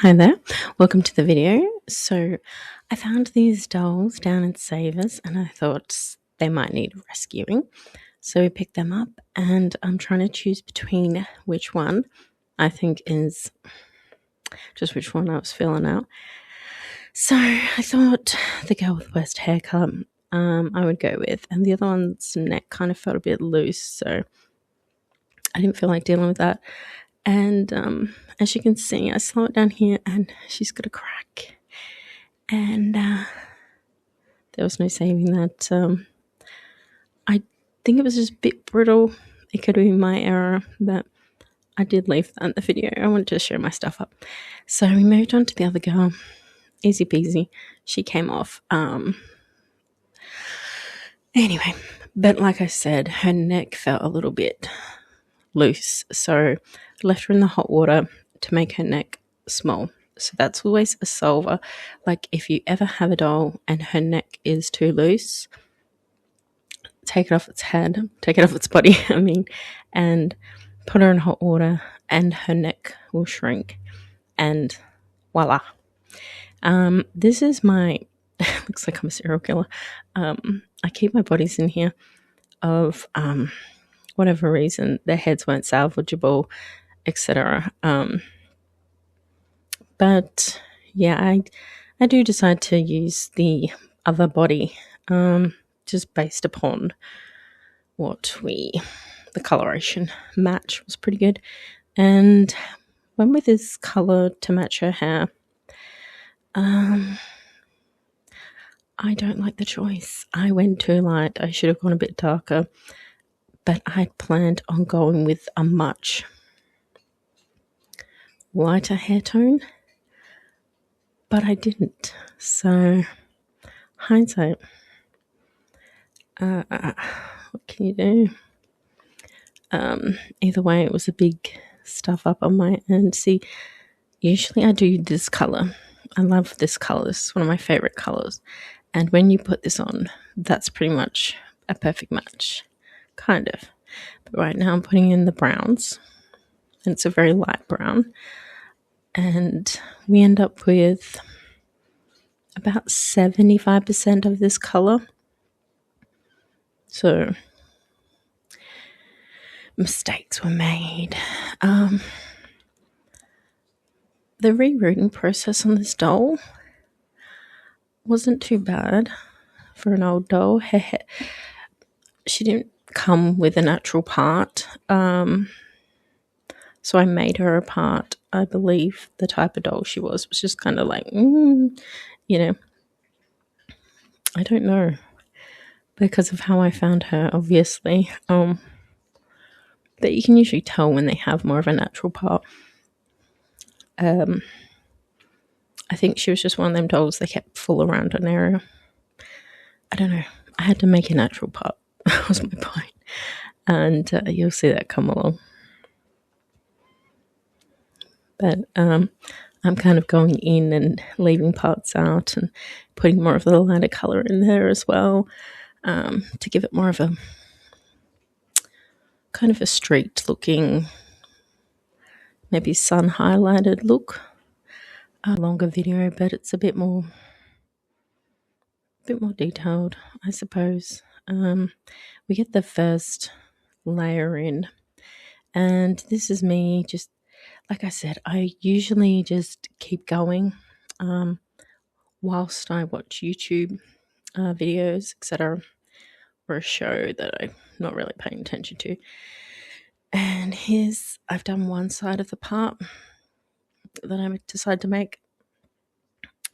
Hi there, welcome to the video. So I found these dolls down in Savers and I thought they might need rescuing. So we picked them up and I'm trying to choose between which one I think is just which one I was filling out. So I thought the girl with the worst haircut I would go with, and the other one's neck kind of felt a bit loose, so I didn't feel like dealing with that. And as you can see, I slow it down here and she's got a crack. And there was no saving that. I think it was just a bit brittle. It could have been my error, but I did leave that in the video. I wanted to show my stuff up. So we moved on to the other girl. Easy peasy. She came off. Anyway, but like I said, her neck felt a little bit loose. So I left her in the hot water to make her neck small. So that's always a solver. Like if you ever have a doll and her neck is too loose, take it off its head, take it off its body, and put her in hot water and her neck will shrink. And voila. This is my, looks like I'm a serial killer. I keep my bodies in here of whatever reason, their heads weren't salvageable, etc. But yeah, I do decide to use the other body just based upon the coloration match was pretty good. And went with this color to match her hair. I don't like the choice. I went too light. I should have gone a bit darker, but I planned on going with a much lighter hair tone, but I didn't. So, hindsight. What can you do? Either way, it was a big stuff up on my end. See, usually I do this color. I love this color. This is one of my favorite colors. And when you put this on, that's pretty much a perfect match. Kind of. But right now I'm putting in the browns. And it's a very light brown. And we end up with about 75% of this color. So mistakes were made. The rerooting process on this doll wasn't too bad for an old doll. She didn't come with a natural part, so I made her a part. I believe the type of doll she was just kind of like, I don't know, because of how I found her, obviously. But you can usually tell when they have more of a natural part. I think she was just one of them dolls they kept full around an area. I don't know. I had to make a natural part. That was my point. And you'll see that come along. But I'm kind of going in and leaving parts out and putting more of the lighter colour in there as well, to give it more of a kind of a street looking, maybe sun highlighted look. A longer video, but it's a bit more detailed, I suppose. We get the first layer in, and this is me just, like I said, I usually just keep going whilst I watch YouTube videos, etc., or a show that I'm not really paying attention to. And I've done one side of the part that I decided to make.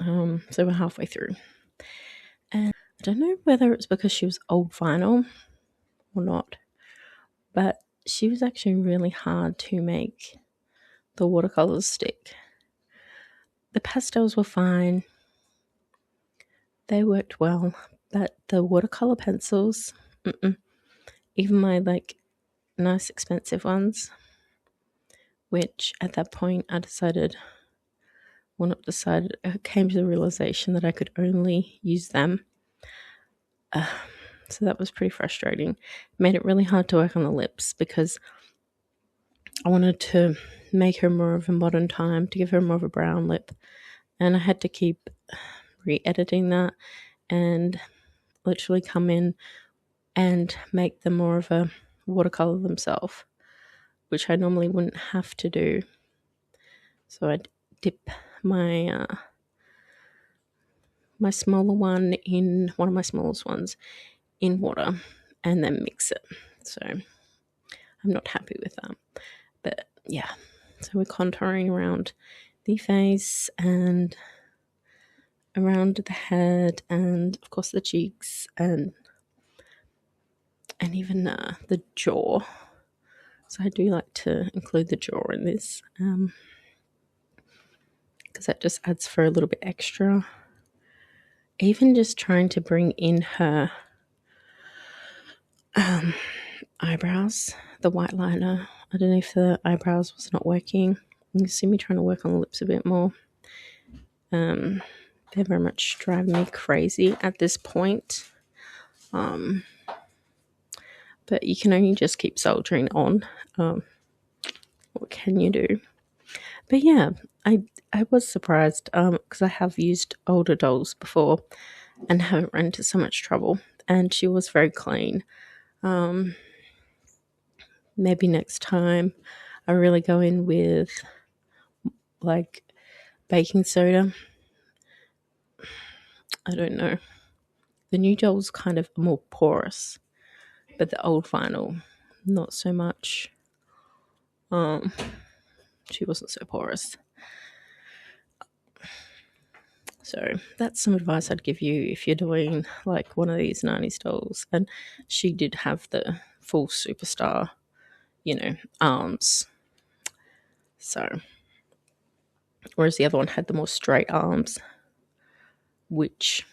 So we're halfway through. And I don't know whether it's because she was old vinyl or not, but she was actually really hard to make the watercolors stick. The pastels were fine. They worked well, but the watercolor pencils, even my nice expensive ones, which at that point I came to the realization that I could only use them. So that was pretty frustrating. It made it really hard to work on the lips because I wanted to make her more of a modern time, to give her more of a brown lip, and I had to keep re-editing that and literally come in and make them more of a watercolor themselves, which I normally wouldn't have to do. So I'd dip my my smaller one in one of my smallest ones in water and then mix it. So I'm not happy with that. But yeah, so we're contouring around the face and around the head and of course the cheeks and even the jaw. So I do like to include the jaw in this because that just adds for a little bit extra. Even just trying to bring in her eyebrows, the white liner. I don't know if the eyebrows was not working. You see me trying to work on the lips a bit more. They're very much driving me crazy at this point. But you can only just keep soldiering on. What can you do? But yeah, I was surprised because I have used older dolls before and haven't run into so much trouble. And she was very clean. Maybe next time I really go in with like baking soda. I don't know. The new doll's kind of more porous, but the old vinyl, not so much. She wasn't so porous. So that's some advice I'd give you if you're doing like one of these 90s dolls. And she did have the full superstar, arms. So, whereas the other one had the more straight arms, which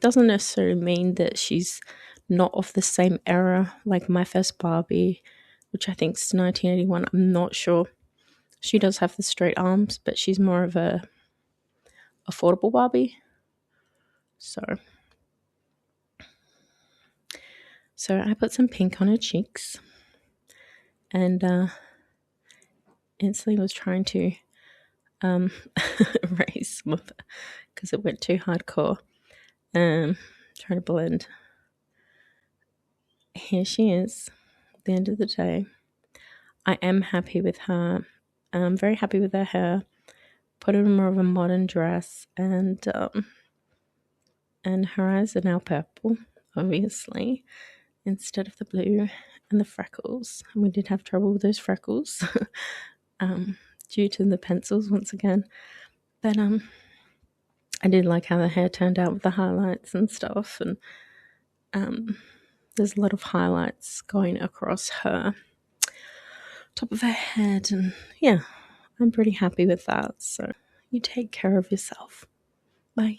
doesn't necessarily mean that she's not of the same era. Like my first Barbie, which I think is 1981, I'm not sure. She does have the straight arms, but she's more of a affordable Barbie. So I put some pink on her cheeks, and Inslee was trying to erase some of it because it went too hardcore. Trying to blend. Here she is. At the end of the day, I am happy with her. I'm very happy with her hair. Put her in more of a modern dress, and her eyes are now purple, obviously, instead of the blue and the freckles. And we did have trouble with those freckles due to the pencils once again. But I did like how the hair turned out with the highlights and stuff, and there's a lot of highlights going across her top of her head, and yeah, I'm pretty happy with that. So you take care of yourself. Bye.